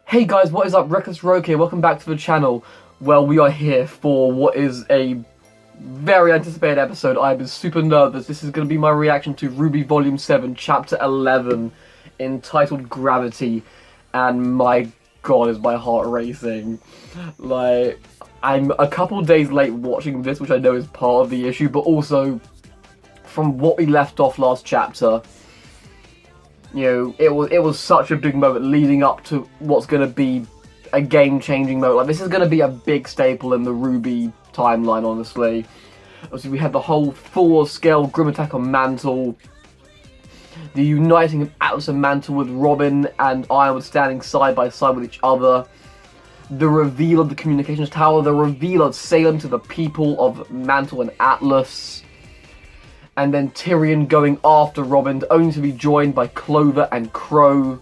Hey guys, what is up? Reckless Rogue here, welcome back to the channel. Well, we are here for what is a very anticipated episode. I've been super nervous. This is going to be my reaction to RWBY Volume 7, Chapter 11, entitled Gravity. And my god, is my heart racing. Like, I'm a couple days late watching this, which I know is part of the issue, but also, from what we left off last chapter, you know, it was such a big moment leading up to what's going to be a game-changing moment. Like, this is going to be a big staple in the RWBY timeline, honestly. Obviously, we had the whole full-scale grim attack on Mantle, the uniting of Atlas and Mantle with Robin and Ironwood standing side by side with each other, the reveal of the communications tower, the reveal of Salem to the people of Mantle and Atlas, and then Tyrion going after Robin, only to be joined by Clover and Crow.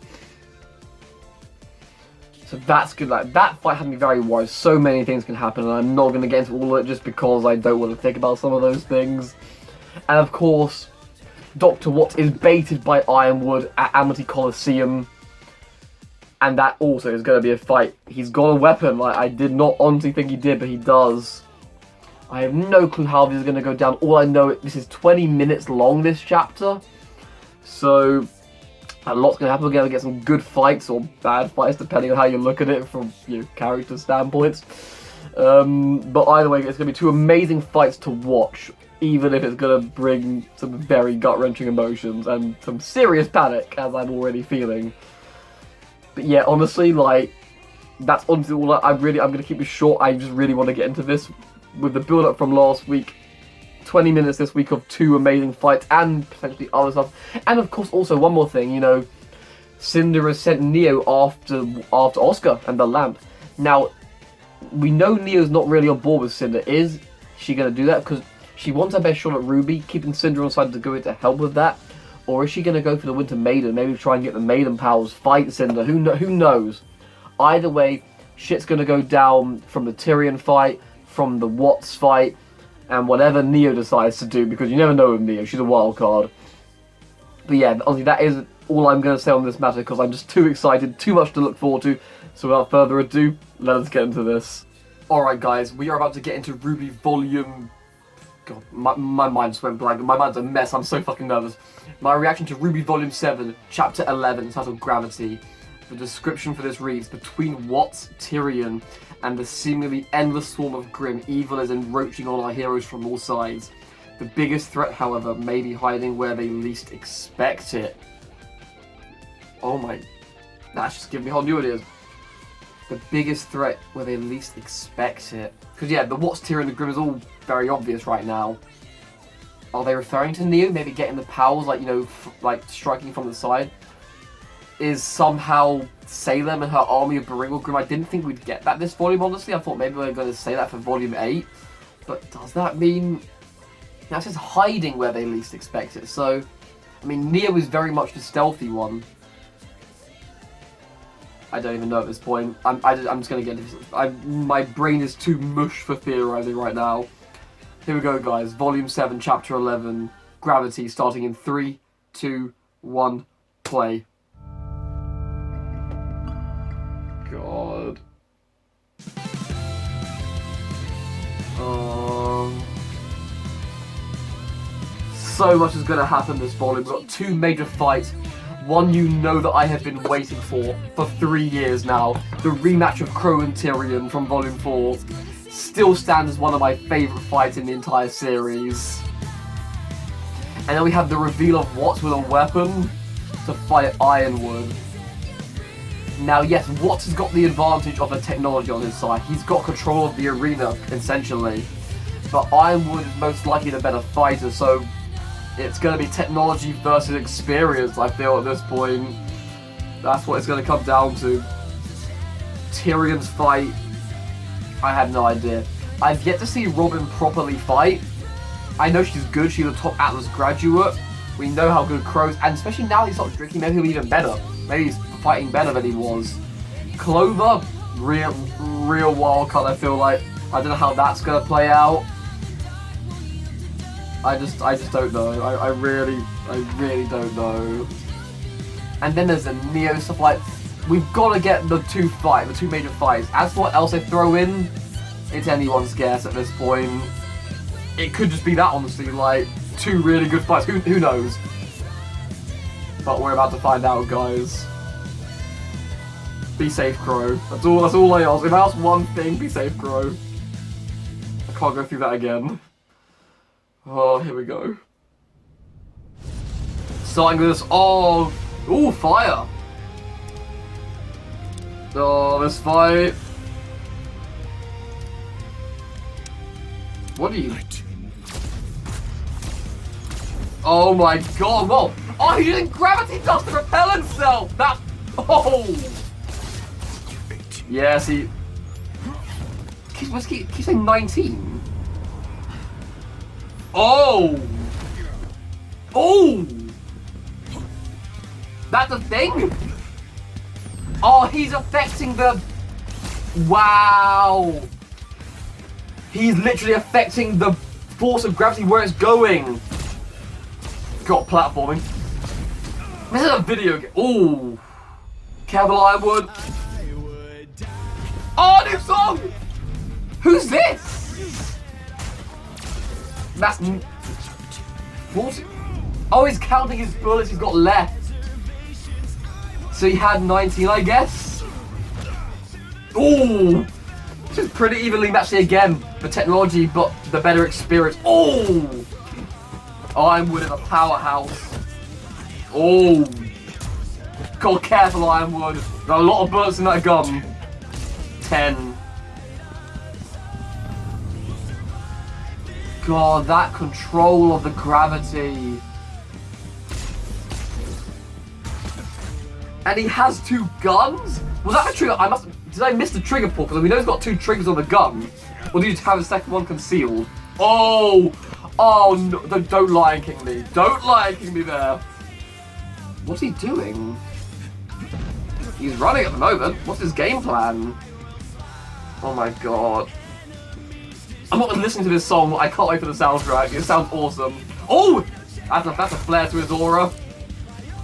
So that's good. Like, that fight had me very worried. So many things can happen, and I'm not going to get into all of it just because I don't want to think about some of those things. And of course, Dr. Watts is baited by Ironwood at Amity Coliseum, and that also is going to be a fight. He's got a weapon. Like, I did not honestly think he did, but he does. I have no clue how this is going to go down. All I know, this is 20 minutes long, this chapter. So, a lot's going to happen. We're going to get some good fights, or bad fights, depending on how you look at it from, you know, character standpoints. But either way, it's going to be two amazing fights to watch, even if it's going to bring some very gut-wrenching emotions and some serious panic, as I'm already feeling. But yeah, honestly, like, that's honestly all I'm going to keep it short. I just really want to get into this. With the build-up from last week, 20 minutes this week of two amazing fights and potentially other stuff. And of course, also one more thing, you know, Cinder has sent Neo after Oscar and the lamp. Now, we know Neo's not really on board with Cinder. Is she going to do that? Because she wants her best shot at RWBY, keeping Cinder on side to go in to help with that. Or is she going to go for the Winter Maiden? Maybe try and get the Maiden powers, fight Cinder. Who knows? Either way, shit's going to go down from the Tyrion fight, from the Watts fight, and whatever Neo decides to do, because you never know with Neo, she's a wild card. But yeah, honestly, that is all I'm going to say on this matter, because I'm just too excited, too much to look forward to. So without further ado, let us get into this. Alright guys, we are about to get into RWBY Volume... God, my mind just went blank. My mind's a mess, I'm so fucking nervous. My reaction to RWBY Volume 7, Chapter 11, titled Gravity. The description for this reads, between Watts, Tyrion, and the seemingly endless swarm of grim, evil is encroaching on our heroes from all sides. The biggest threat, however, may be hiding where they least expect it. Oh my... That's just giving me how new it is. The biggest threat where they least expect it. Because yeah, the Watts, Tyrion, and the Grim is all very obvious right now. Are they referring to Neo? Maybe getting the powers, like, you know, like striking from the side? Is somehow Salem and her army of Baringal Grim. I didn't think we'd get that this volume, honestly. I thought maybe we were going to say that for Volume 8. But does that mean... That's just hiding where they least expect it. So, I mean, Neo is very much the stealthy one. I don't even know at this point. I'm just going to get into this. My brain is too mush for theorizing right now. Here we go, guys. Volume 7, Chapter 11, Gravity, starting in 3, 2, 1, play. God. So much is going to happen this volume. We've got two major fights. One you know that I have been waiting for 3 years now. The rematch of Crow and Tyrion from Volume 4 still stands as one of my favourite fights in the entire series. And then we have the reveal of Watts with a weapon to fight Ironwood. Now, yes, Watts has got the advantage of the technology on his side. He's got control of the arena, essentially. But Ironwood is most likely the better fighter, so it's going to be technology versus experience, I feel, at this point. That's what it's going to come down to. Tyrion's fight, I have no idea. I've yet to see Robin properly fight. I know she's good, she's a top Atlas graduate. We know how good Crow's, and especially now he's not drinking, maybe he'll be even better. Maybe he's fighting better than he was. Clover, real wild card, I feel like. I don't know how that's gonna play out. I just don't know. I really don't know. And then there's the Neo stuff, like, we've got to get the two major fights. As for what else they throw in, it's anyone's guess at this point. It could just be that, honestly, like, 2 really good fights. Who knows? But we're about to find out, guys. Be safe, Crow. That's all I ask. If I ask one thing, be safe, Crow. I can't go through that again. Oh, here we go. Starting with this. Oh, ooh, fire. Oh, this fight. What are you? Oh my god, whoa! Oh, he's using gravity dust to repel himself! That. Oh! Yeah, see. Keep saying 19. Oh! Oh! That's a thing? Oh, he's affecting the... Wow! He's literally affecting the force of gravity where it's going. Got platforming. This is a video game. Ooh. Careful, Ironwood. Oh, new song! Who's this? That's... 40. Oh, he's counting his bullets he's got left. So he had 19, I guess. Ooh. This is pretty evenly matched again. The technology, but the better experience. Oh! Ironwood in a powerhouse. Oh! God, careful, Ironwood. There are a lot of bullets in that gun. 10. God, that control of the gravity. And he has 2 guns? Was that a trigger? Did I miss the trigger pull? Because we know he's got 2 triggers on the gun. Or did you just have the second one concealed? Oh! Oh, no, don't Lion King me. Don't Lion King me there. What's he doing? He's running at the moment. What's his game plan? Oh my god. I'm not listening to this song. I can't wait for the soundtrack. It sounds awesome. Oh! That's a flare to his aura.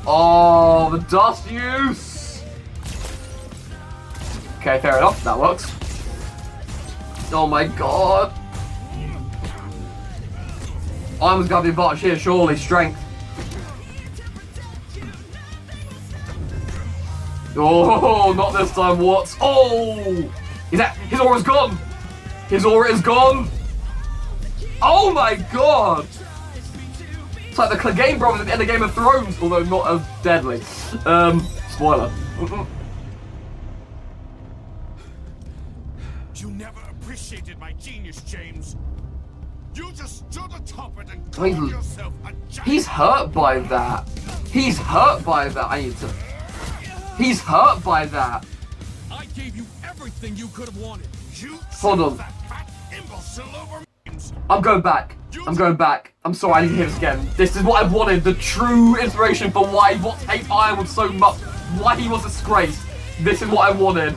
Oh, the dust use. Okay, fair enough. That works. Oh my god. Ironwood's got the advantage here, surely. Strength. Oh, not this time, what? Oh! His aura's gone! His aura is gone! Oh my god! It's like the Clegane brothers at the end of Game of Thrones, although not as deadly. Spoiler. You never appreciated my genius, James. You just stood atop it and Wait, called yourself a giant. he's hurt by that. He's hurt by that. I need to... He's hurt by that. I gave you everything you could have wanted. You Hold on. that fat imbecile over memes. I'm going back. I'm going back. I'm sorry, I need to hear this again. This is what I wanted. The true inspiration for why what hate Ironwood so much. Why he was disgraced. This is what I wanted.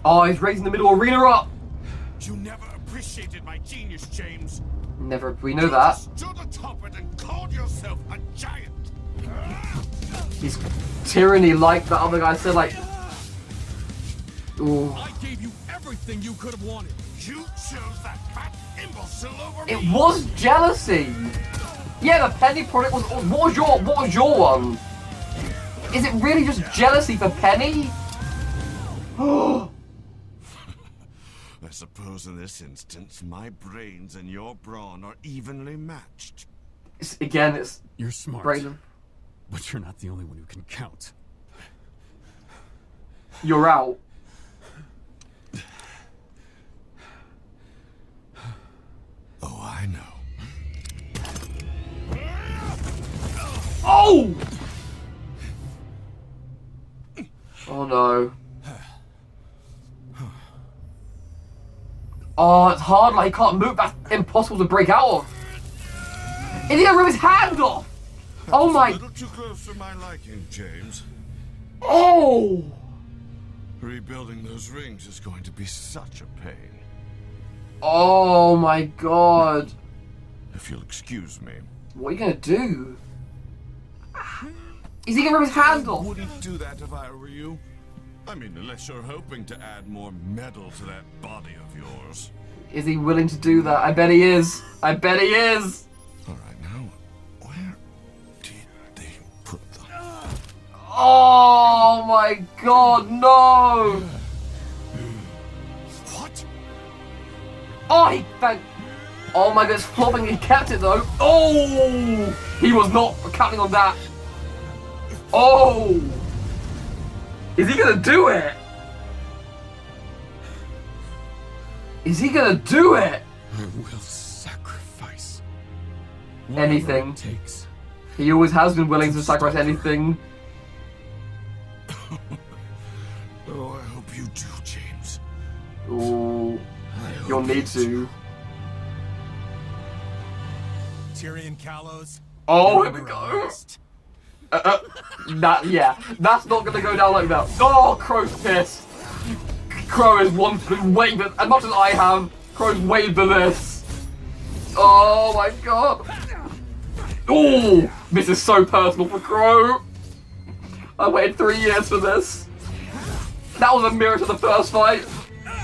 Oh, he's raising the middle arena up. You never appreciated my genius, James. Never. We know that. You stood atop it and called yourself a giant. He's tyranny like the other guy said, like... Ooh. I gave you everything you could have wanted. You chose that fat imbecile over me. It was jealousy. Yeah, the Penny product was... What was your one? Is it really just jealousy for Penny? I suppose in this instance, my brains and your brawn are evenly matched. It's You're smart, Brayden. but you're not the only one who can count. You're out. Oh, I know. Oh! Oh no. Oh, it's hard, like he can't move, that's impossible to break out of. And he rip his hand off! Oh my... A little too close for my liking, James. Oh! Rebuilding those rings is going to be such a pain. Oh my god. If you'll excuse me. What are you gonna do? Is he gonna rip his hand off? Wouldn't do that if I were you. I mean, unless you're hoping to add more metal to that body of yours. Is he willing to do that? I bet he is. I bet he is. All right, now, where did they put them? Oh my god, no! What? Oh, he thank. Oh my god, it's flopping. He kept it though. Oh, he was not counting on that. Oh, is he gonna do it? Is he gonna do it? I will sacrifice Anything. whatever it takes. He always has been willing to sacrifice anything. Oh, I hope you do, James. Ooh, I you'll hope need you to. Tyrion Callows. Oh, you're here we under go. arrest. That's not gonna go down like that. Oh, Crow's pissed. Crow is way better, as much as I have, Crow's way for this. Oh my god. Oh, this is so personal for Crow. I waited 3 years for this. That was a mirror to the first fight.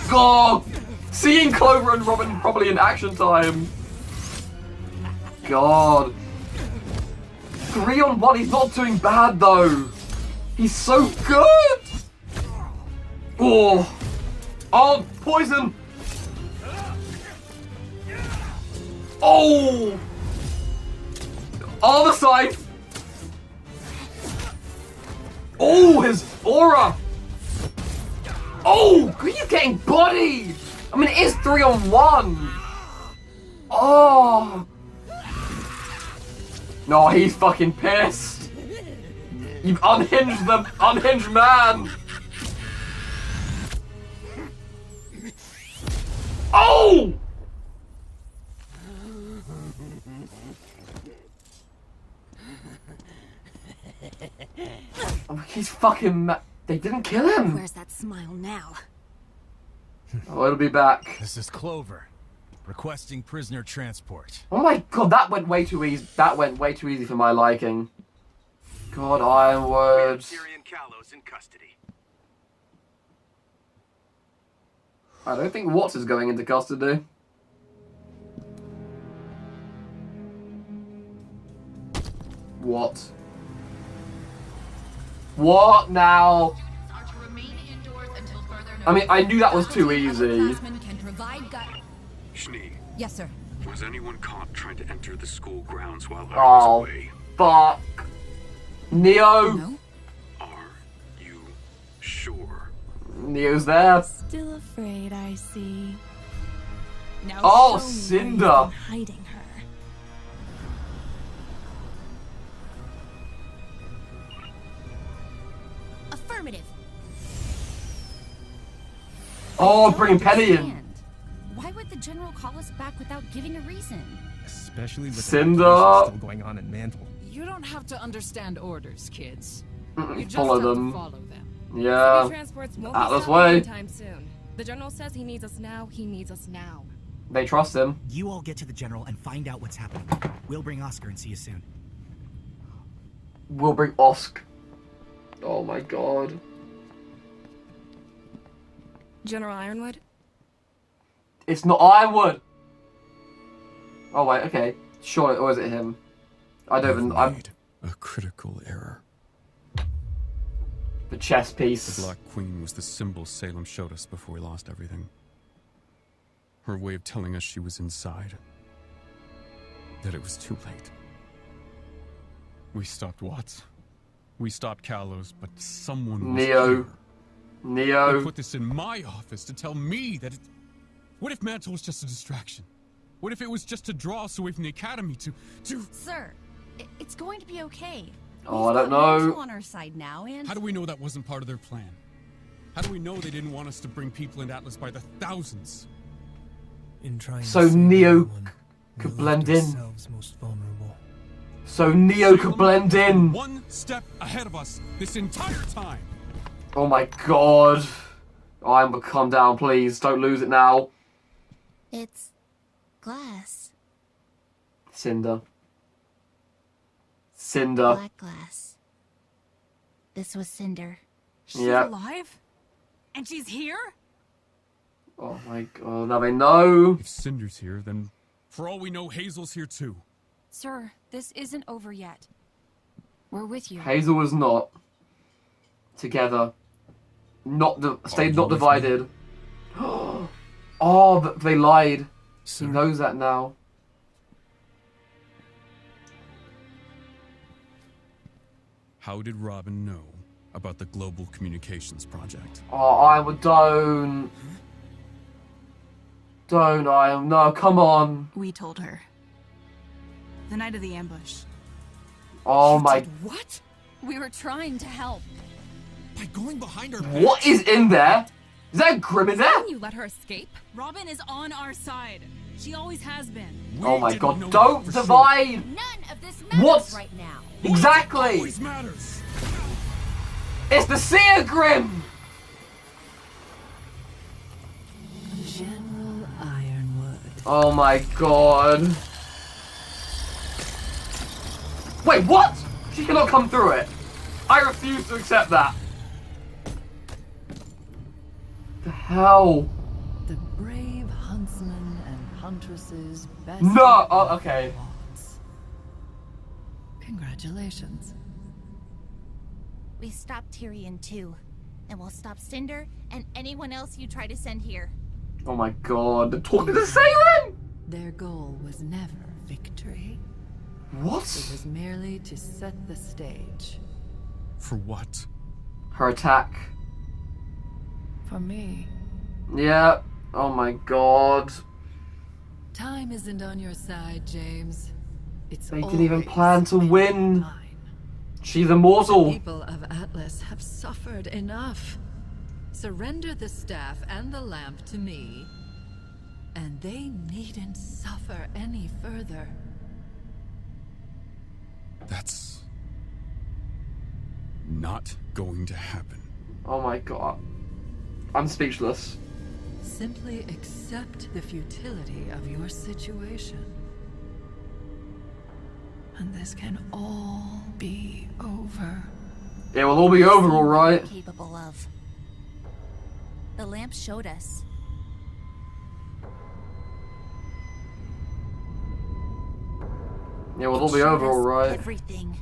God, seeing Clover and Robin probably in action time. God. 3-on-1, he's not doing bad though. He's so good. Oh. Oh, poison. Oh. Other side. Oh, his aura. Oh, he's getting bodied. I mean, it is 3-on-1. Oh. No, he's fucking pissed. You've unhinged the unhinged man. Oh! Oh, he's fucking they didn't kill him. Where's that smile now? Oh, it'll be back. This is Clover, requesting prisoner transport. Oh my god, that went way too easy. That went way too easy for my liking. God, Ironwood. Tyrion Callows in custody. I don't think Watts is going into custody. What? What now? I mean, I knew that was too easy. Schnee, Yes, sir. was anyone caught trying to enter the school grounds while I Oh, was away? fuck. Neo. No? Are you sure? Neo's there. Still afraid, I see. Now Oh, show me where you've Cinder. been hiding her. Affirmative. Oh, Don't bringing Penny in. understand. Why would the general call us back without giving a reason? Especially with Cinder. the operations still going on in Mantle. You don't have to understand orders, kids. You just Follow have them. to follow them. Yeah. Transports won't Atlas be stopping way. anytime soon. The general says he needs us now. He needs us now. They trust him. You all get to the general and find out what's happening. We'll bring Oscar and see you soon. We'll bring Osk. Oh my god. General Ironwood? It's not Ironwood. Oh wait, okay. Sure, or is it him? I don't even. I'm Made a critical error. the chess The piece. Black Queen was the symbol Salem showed us before we lost everything. Her way of telling us she was inside. That it was too late. We stopped Watts. We stopped Callows, but someone was Neo. here. They Neo. put this in my office to tell me that it... What if Mantle was just a distraction? What if it was just to draw us away from the academy to... Sir, it's going to be okay. Oh, I We've don't got Mantle know. on our side now, and How do we know that wasn't part of their plan? How do we know they didn't want us to bring people into Atlas by the thousands? In trying So to save Neo everyone, we could left blend in. ourselves most vulnerable. So Neo could Salem blend has been in. one step ahead of us this entire time. Oh my god. Oh, Amber, calm down, please. Don't lose it now. it's glass. Cinder. Cinder. Black glass. This was Cinder. She's Yeah. alive? And she's here? Oh my god, now they know. If Cinder's here, then for all we know, Hazel's here too. Sir, this isn't over yet. We're with you. Hazel was not. Together. Stayed you not with divided. Oh, but they lied. Sir? He knows that now. How did Robin know about the Global Communications Project? Oh, I would don't. Don't, I am. No, come on. We told her. The night of the ambush. Oh my. What? We were trying to help. By going behind her What is in there? Is that a Grim in there? You let her escape? Robin is on our side. She always has been. Oh my didn't god, know don't that for divide! None of this matters What? right now. Exactly! Always matters. It's the Seer Grim! General Ironwood. Oh my god. Wait, what? She cannot come through it. I refuse to accept that. The hell? The brave huntsman and huntress's best. No! Oh, okay. Congratulations. We stopped Tyrion too. And we'll stop Cinder and anyone else you try to send here. Oh my god, they're talking to Salem! Their goal was never victory. What? It was merely to set the stage. For what? Her attack. For me. Yeah. Oh my god. Time isn't on your side, James. It's They didn't even always plan to been win. mine. She's immortal. People of Atlas have suffered enough. Surrender the staff and the lamp to me, and they needn't suffer any further. That's not going to happen. Oh my god. I'm speechless. Simply accept the futility of your situation. And this can all be over. It will all be over, alright. Capable of. The lamp showed us. It will all It be showed over, us alright. Everything.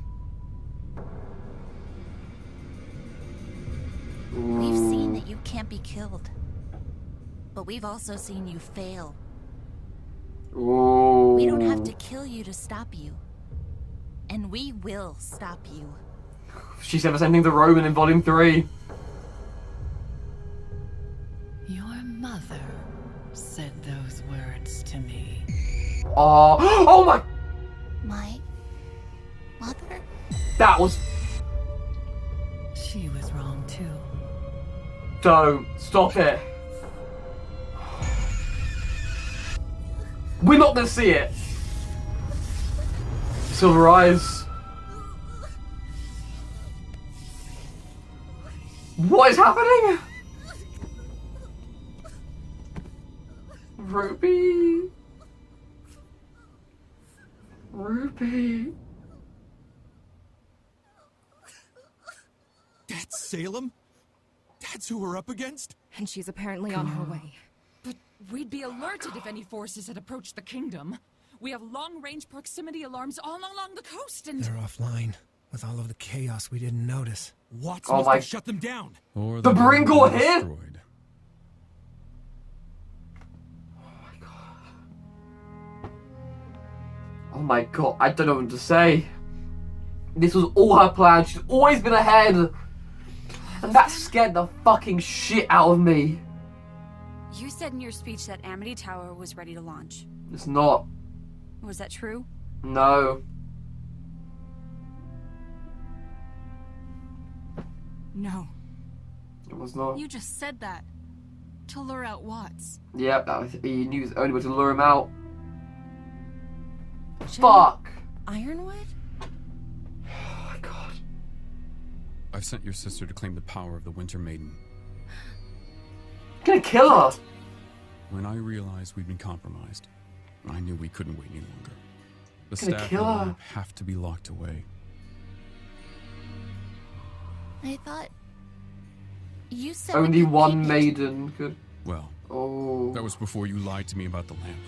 We've seen that you can't be killed. But we've also seen you fail. Ooh. We don't have to kill you to stop you. And we will stop you. She said the same thing to Roman in Volume 3. Your mother said those words to me. Oh, oh my! My mother? That was... She was wrong too. Don't. Stop it. We're not gonna see it. Silver eyes. What is happening? Ruby. Ruby. That's Salem? That's who we're up against? And she's apparently on her way. But we'd be alerted if any forces had approached the kingdom. We have long-range proximity alarms all along the coast and... They're offline. With all of the chaos, we didn't notice. Watts Oh must my- have shut them down. Or The they were Bringle here? destroyed. Oh my god, I don't know what to say. This was all her plan. She's always been ahead. And that scared the fucking shit out of me. You said in your speech that Amity Tower was ready to launch. It's not. Was that true? No. No. It was not. You just said that. To lure out Watts. Yep, that was, he knew it was the only way to lure him out. Fuck! Ironwood? Oh my god. I've sent your sister to claim the power of the Winter Maiden. Gonna kill her! When I realized we'd been compromised, I knew we couldn't wait any longer. The Gonna staff kill and her. lab have to be locked away. I thought you said we Only could one keep it. maiden could. Well, Oh. that was before you lied to me about the lamp.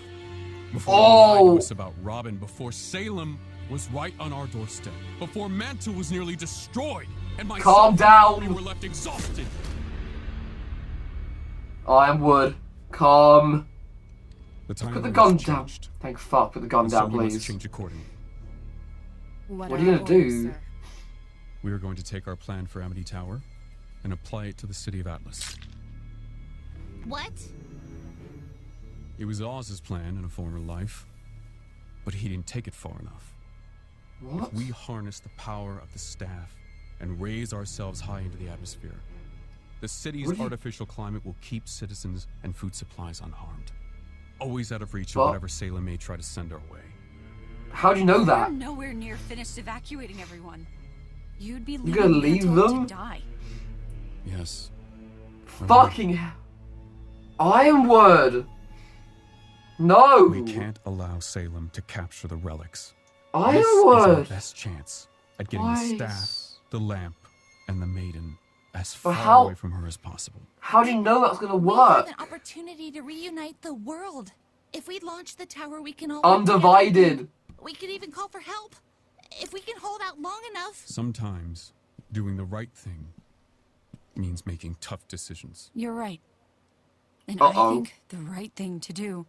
Before Oh. you lied to us about Robin. Before Salem was right on our doorstep. Before Mantle was nearly destroyed. And my Calm down. We were left exhausted. I am Wood. Calm. The time Put the limit gun has down. changed. Thank fuck. Put the gun And down, so we must please. change accordingly. What are you gonna do? We are going to take our plan for Amity Tower and apply it to the city of Atlas. What? It was Oz's plan in a former life, but he didn't take it far enough. What? If we harness the power of the staff and raise ourselves high into the atmosphere, the city's artificial climate will keep citizens and food supplies unharmed. Always out of reach of whatever Salem may try to send our way. How do you know that? We're nowhere near finished evacuating everyone. You'd be You gonna leave them? to die. Yes. Fucking hell. Ironwood! No! We can't allow Salem to capture the relics. This is Ironwood! our best chance at getting the staff, the lamp, and the maiden as But far how- away from her as possible. How do you know that's gonna We work? have an opportunity to reunite the world. If we launch the tower, we can all work together. Undivided. We could even call for help. If we can hold out long enough. Sometimes doing the right thing means making tough decisions. You're right. And Uh-oh. I think the right thing to do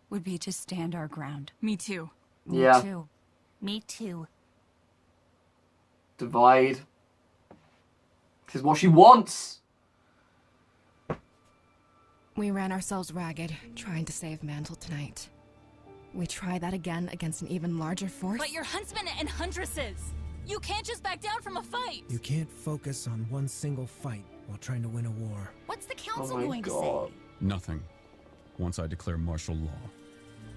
would be to stand our ground. Me too. Yeah. Me too. Me too. Divide. This is what she wants. We ran ourselves ragged, trying to save Mantle tonight. We try that again against an even larger force. But you're huntsmen and huntresses. You can't just back down from a fight. You can't focus on one single fight while trying to win a war. What's the council Oh my going to god. say? Nothing. Once I declare martial law.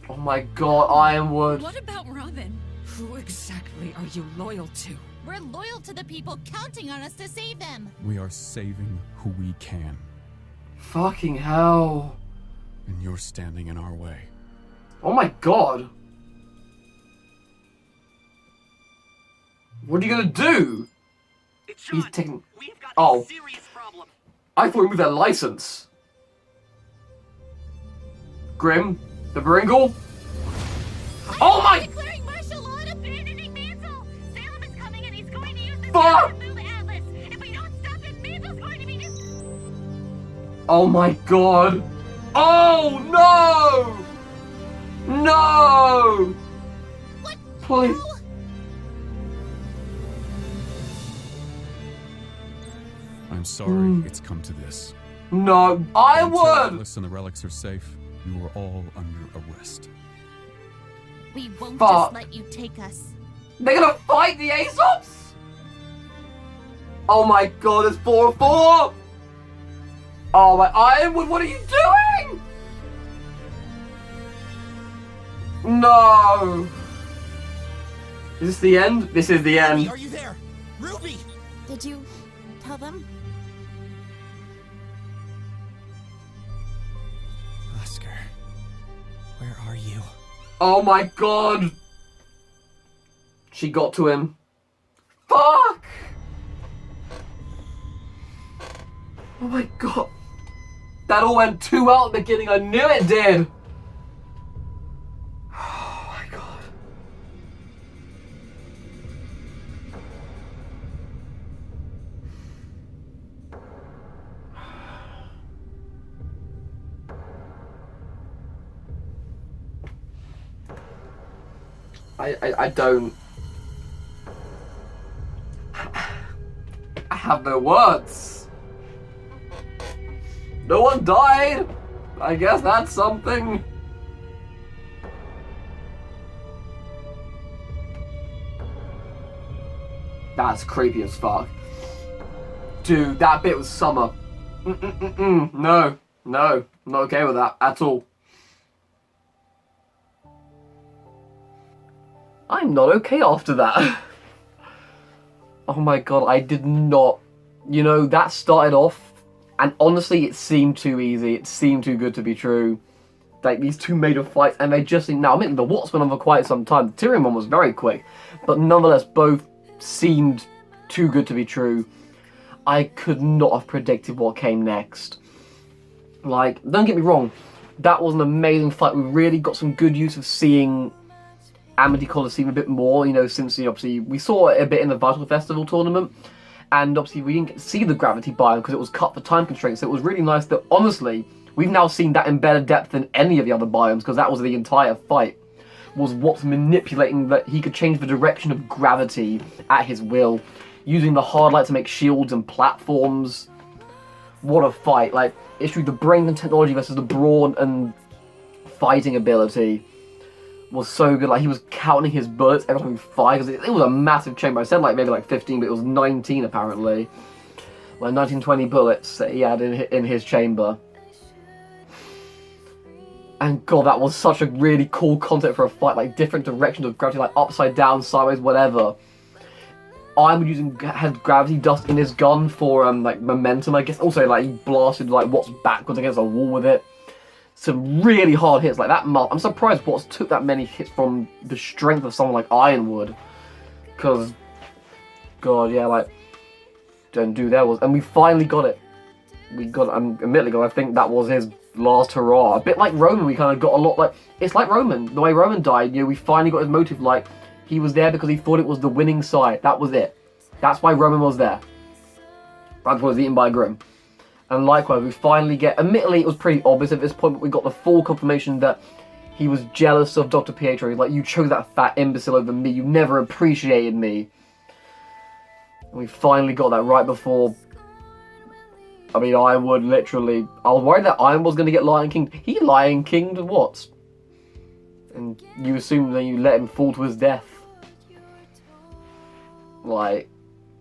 Oh my god, Ironwood. What about Robin? Who exactly are you loyal to? We're loyal to the people counting on us to save them. We are saving who we can, Fucking hell. and you're standing in our way. Oh my god. What are you gonna do? He's taking. Oh. I thought we moved their license. Grim, the Bringle. Oh my! Declaring martial law and abandoning Mantle. Salem is coming and he's going to use this Fuck! to move Atlas. If we don't stop it, Mantle's going to be just... Oh my god! Oh no! No! What? Please. No. I'm sorry it's come to this. No, I Until would! Atlas and the relics are safe, you are all under arrest. We won't Fuck. just let you take us. They're gonna fight the Aesops? Oh my god, it's 4-4! Oh my Ironwood, what are you doing? No! Is this the end? This is the end. Are you there? Ruby! Did you tell them? Oscar, where are you? Oh my god! She got to him. Fuck! Oh my god. That all went too well at the beginning. I knew it did. Oh my god. I don't. I have no words. No one died. I guess that's something. That's creepy as fuck. Dude, that bit was summer. No, no, I'm not okay with that at all. I'm not okay after that. Oh my god, I did not. You know, that started off, and honestly, it seemed too easy. It seemed too good to be true. Like, these two made a fight, and they just... Now, I mean, the Watts went on for quite some time. The Tyrion one was very quick. But nonetheless, both seemed too good to be true. I could not have predicted what came next. Like, don't get me wrong, that was an amazing fight. We really got some good use of seeing Amity Coliseum a bit more, you know, since obviously we saw it a bit in the Vital Festival tournament, and obviously we didn't get to see the gravity biome because it was cut for time constraints, so it was really nice that, honestly, we've now seen that in better depth than any of the other biomes, because that was the entire fight, was what's manipulating that he could change the direction of gravity at his will, using the hard light to make shields and platforms. What a fight. Like, it's through the brain and technology versus the brawn and fighting ability was so good. Like, he was counting his bullets every time he fired, because it was a massive chamber. I said like maybe like 15, but it was 19 apparently. Like 19-20 bullets that he had in his chamber. And god, that was such a really cool concept for a fight, like different directions of gravity, like upside down, sideways, whatever. Had gravity dust in his gun for like momentum, I guess. Also, like, he blasted like Watts backwards against a wall with it. Some really hard hits like that. I'm surprised Watts took that many hits from the strength of someone like Ironwood, because god, yeah, like, don't do that was, and we finally got it. We got it, admittedly, because I think that was his last hurrah. A bit like Roman, we kind of got a lot, like, it's like Roman, the way Roman died, you know, we finally got his motive, like, he was there because he thought it was the winning side. That was it. That's why Roman was there. Right before he was eaten by a Grim. And likewise, we finally get, admittedly it was pretty obvious at this point, but we got the full confirmation that he was jealous of Dr. Pietro. He's like, you chose that fat imbecile over me, you never appreciated me. And we finally got that right before, I mean, Ironwood literally, I was worried that Iron was going to get Lion King. He Lion Kinged Watts. And you assume that you let him fall to his death. Like,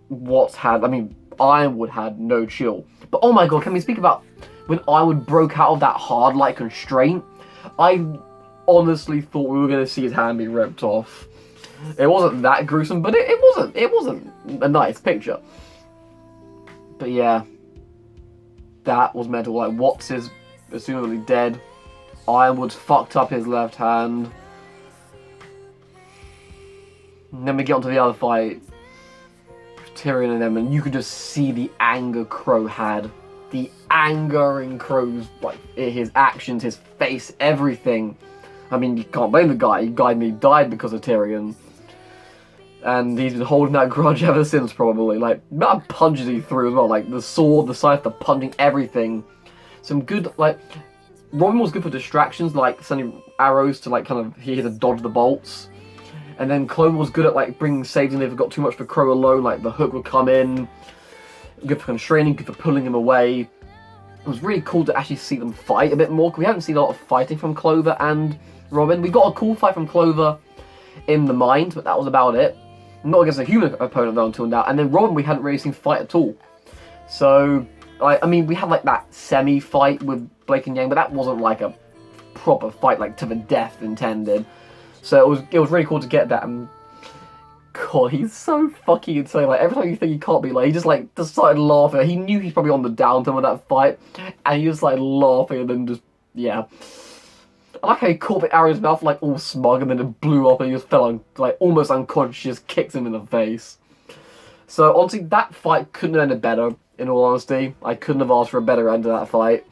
Watts had, I mean, Ironwood had no chill. But oh my god, can we speak about when Ironwood broke out of that hard light constraint? I honestly thought we were going to see his hand be ripped off. It wasn't that gruesome, but it wasn't a nice picture. But yeah, that was mental. Like, Watts is assumably dead. Ironwood's fucked up his left hand. And then we get onto the other fight. Tyrion and them, and you could just see the anger Crow had. The anger in Crow's, like, his actions, his face, everything. I mean, you can't blame the guy. He died because of Tyrion. And he's been holding that grudge ever since, probably. Like, the amount of punches he threw as well. Like, the sword, the scythe, the punching, everything. Some good, like, Robin was good for distractions, like sending arrows to, like, kind of, he had to dodge the bolts. And then Clover was good at, like, bringing saves in if it got too much for Crow alone, like, the hook would come in. Good for constraining, good for pulling him away. It was really cool to actually see them fight a bit more, because we haven't seen a lot of fighting from Clover and Robin. We got a cool fight from Clover in the Mind, but that was about it. Not against a human opponent, though, until now. And then Robin, we hadn't really seen fight at all. So, I mean, we had, like, that semi-fight with Blake and Yang, but that wasn't, like, a proper fight, like, to the death intended. So it was really cool to get that, and god, he's so fucking insane. Like, every time you think he can't be, like, he just, like, just started laughing. He knew he's probably on the downturn with that fight, and he just, like, laughing, and then just, yeah. I like how he caught the arrow in his mouth, like, all smug, and then it blew up, and he just fell on, like, almost unconscious, kicked him in the face. So, honestly, that fight couldn't have ended better, in all honesty. I couldn't have asked for a better end to that fight.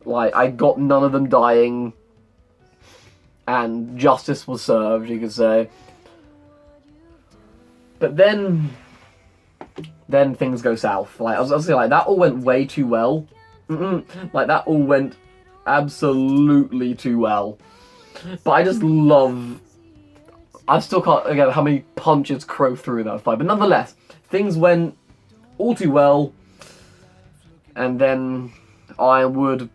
Like, I got none of them dying, and justice was served, you could say. But then things go south. Like, I was saying, like, that all went way too well. Like, that all went absolutely too well. But I just love... I still can't, again, how many punches Crow threw in that fight. But nonetheless, things went all too well. And then Ironwood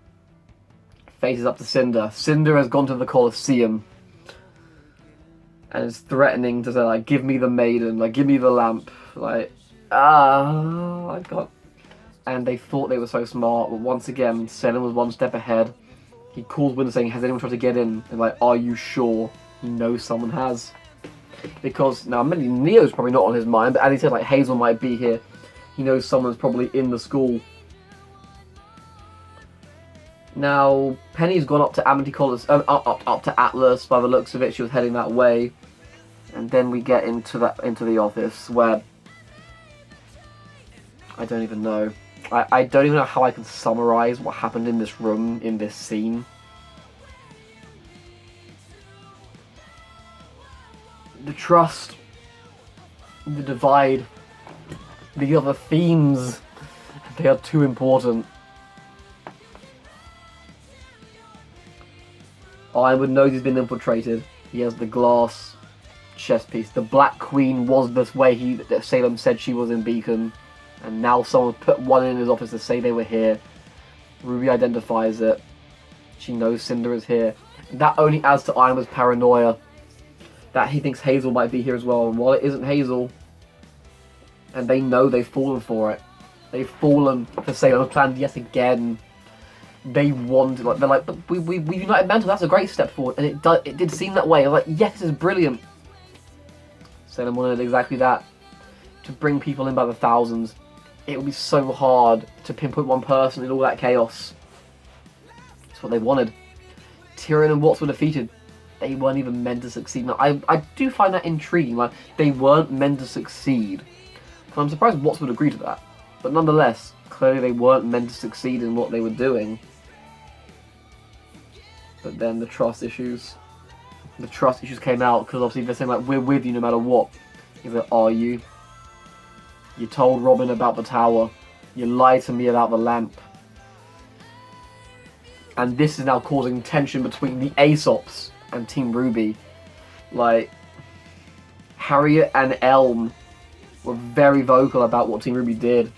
faces up to Cinder. Cinder has gone to the Colosseum and is threatening to say, like, give me the maiden, like, give me the lamp, like, I got. And they thought they were so smart, but once again, Selim was one step ahead. He calls Winter saying, has anyone tried to get in? And like, are you sure? He knows someone has. Because, now, maybe Neo's probably not on his mind, but as he said, like, Hazel might be here. He knows someone's probably in the school. Now, Penny's gone up to Amity Coliseum, up to Atlas. By the looks of it, she was heading that way. And then we get into the office where I don't even know. I don't even know how I can summarize what happened in this room, in this scene. The trust, the divide, the other themes, they are too important. Ironwood knows he's been infiltrated. He has the glass chest piece. The Black Queen was this way that Salem said she was in Beacon. And now someone put one in his office to say they were here. Ruby identifies it. She knows Cinder is here. That only adds to Ironwood's paranoia. That he thinks Hazel might be here as well. And while it isn't Hazel, and they know they've fallen for it. They've fallen for Salem's plan yet again. They want, like, they're like, but we united Mantle, that's a great step forward. And it did seem that way. I was like, yes, this is brilliant. Salem wanted exactly that. To bring people in by the thousands. It would be so hard to pinpoint one person in all that chaos. That's what they wanted. Tyrion and Watts were defeated. They weren't even meant to succeed. Now, I do find that intriguing. Like, they weren't meant to succeed. And I'm surprised Watts would agree to that. But nonetheless, clearly they weren't meant to succeed in what they were doing. But then the trust issues. The trust issues came out because obviously they're saying, like, we're with you no matter what. He's like, are you? You told Robin about the tower. You lied to me about the lamp. And this is now causing tension between the Aesops and Team RWBY. Like, Harriet and Elm were very vocal about what Team RWBY did.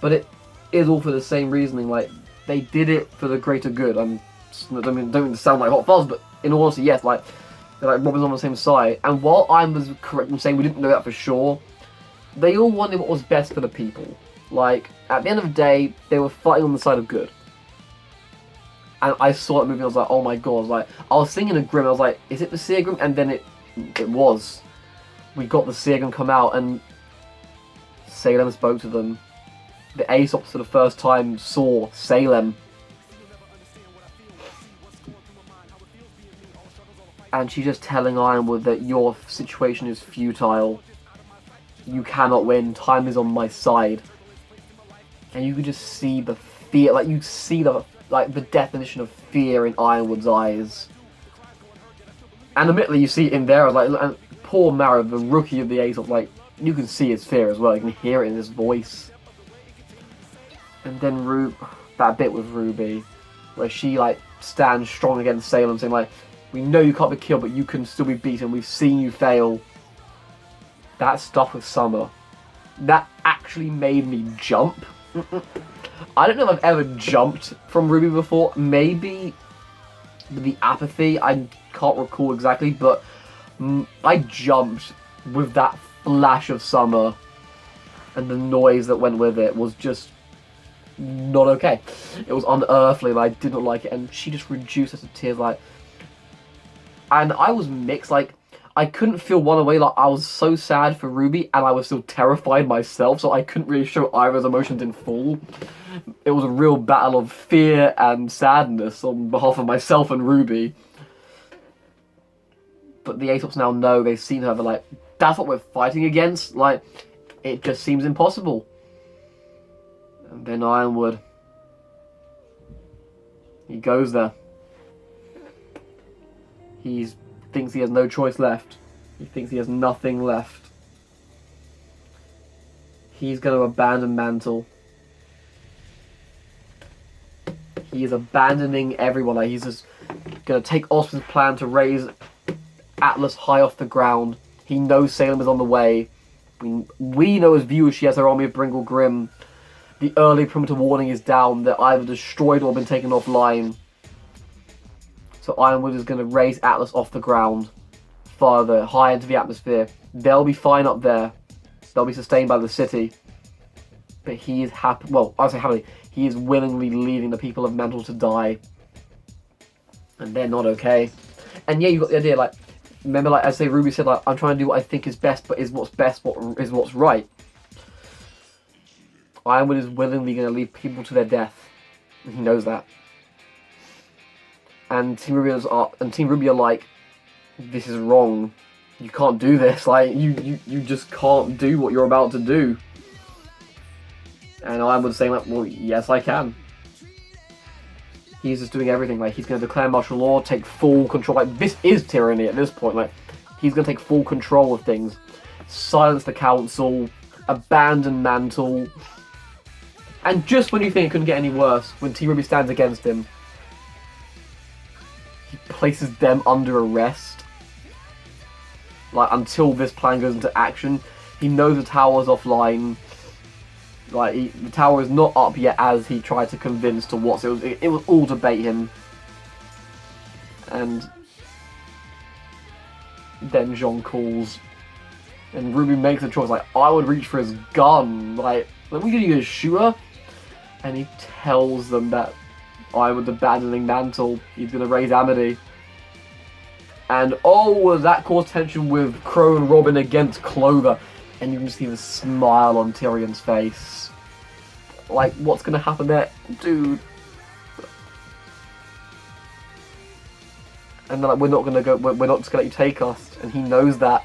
But it is all for the same reasoning. Like, they did it for the greater good. I don't mean to sound like Hot Fuzz, but in all honesty, yes, like, Robin's on the same side. And while I was correct in saying we didn't know that for sure, they all wanted what was best for the people. Like, at the end of the day, they were fighting on the side of good. And I saw that movie and I was like, oh my god. I was thinking of Grimm, I was like, is it the Seer Grimm? And then it was. We got the Seer Grimm come out and Salem spoke to them. The Aesops for the first time saw Salem. And she's just telling Ironwood that your situation is futile. You cannot win. Time is on my side. And you can just see the fear, like you see the definition of fear in Ironwood's eyes. And admittedly, you see it in there. Like, and poor Mara, the rookie of the Aesop, like you can see his fear as well. You can hear it in his voice. And then that bit with Ruby, where she like stands strong against Salem, saying like, "We know you can't be killed, but you can still be beaten. We've seen you fail." That stuff with Summer, that actually made me jump. I don't know if I've ever jumped from RWBY before. Maybe the apathy, I can't recall exactly, but I jumped with that flash of Summer, and the noise that went with it was just not okay. It was unearthly, and I did not like it, and she just reduced us to tears, like, and I was mixed, like, I couldn't feel one away, like, I was so sad for RWBY, and I was still terrified myself, so I couldn't really show either of those emotions in full. It was a real battle of fear and sadness on behalf of myself and RWBY. But the Aesops now know, they've seen her, they're like, that's what we're fighting against? Like, it just seems impossible. And then Ironwood, he goes there. He thinks he has no choice left. He thinks he has nothing left. He's going to abandon Mantle. He is abandoning everyone. Like, he's just going to take Osmond's plan to raise Atlas high off the ground. He knows Salem is on the way. We know as viewers she has her army of Bringle Grimm. The early perimeter warning is down. They're either destroyed or been taken offline. So Ironwood is going to raise Atlas off the ground, further, high into the atmosphere. They'll be fine up there. They'll be sustained by the city. But he is happy. Well, I say happily. He is willingly leaving the people of Mantle to die. And they're not okay. And yeah, you got the idea. Like, remember, like, as RWBY said, like, I'm trying to do what I think is best, but is what's best, what is what's right. Ironwood is willingly going to leave people to their death. And he knows that. And Team RWBY are like, this is wrong. You can't do this. Like, you just can't do what you're about to do. And I was saying, like, well, yes, I can. He's just doing everything. Like, he's going to declare martial law, take full control. Like, this is tyranny at this point. Like, he's going to take full control of things. Silence the council. Abandon Mantle. And just when you think it couldn't get any worse, when Team RWBY stands against him, he places them under arrest. Like, until this plan goes into action. He knows the tower's offline. Like, the tower is not up yet, as he tried to convince to Watts. It was all to bait him. And then Jean calls. And RWBY makes a choice, like, I would reach for his gun. Like we could use a shooter. And he tells them that I was abandoning Mantle. He's going to raise Amity. And oh, that caused tension with Crow and Robin against Clover. And you can see the smile on Tyrion's face. Like, what's going to happen there? Dude. And they're like, we're not going to go, we're not just going to let you take us. And he knows that.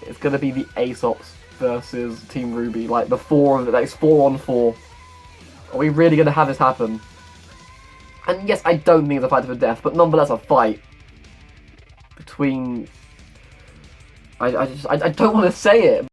It's going to be the Aesops versus Team RWBY. Like, it's 4-on-4. Are we really going to have this happen? And yes, I don't think it's a fight to the death, but nonetheless a fight. Between... I don't want to say it.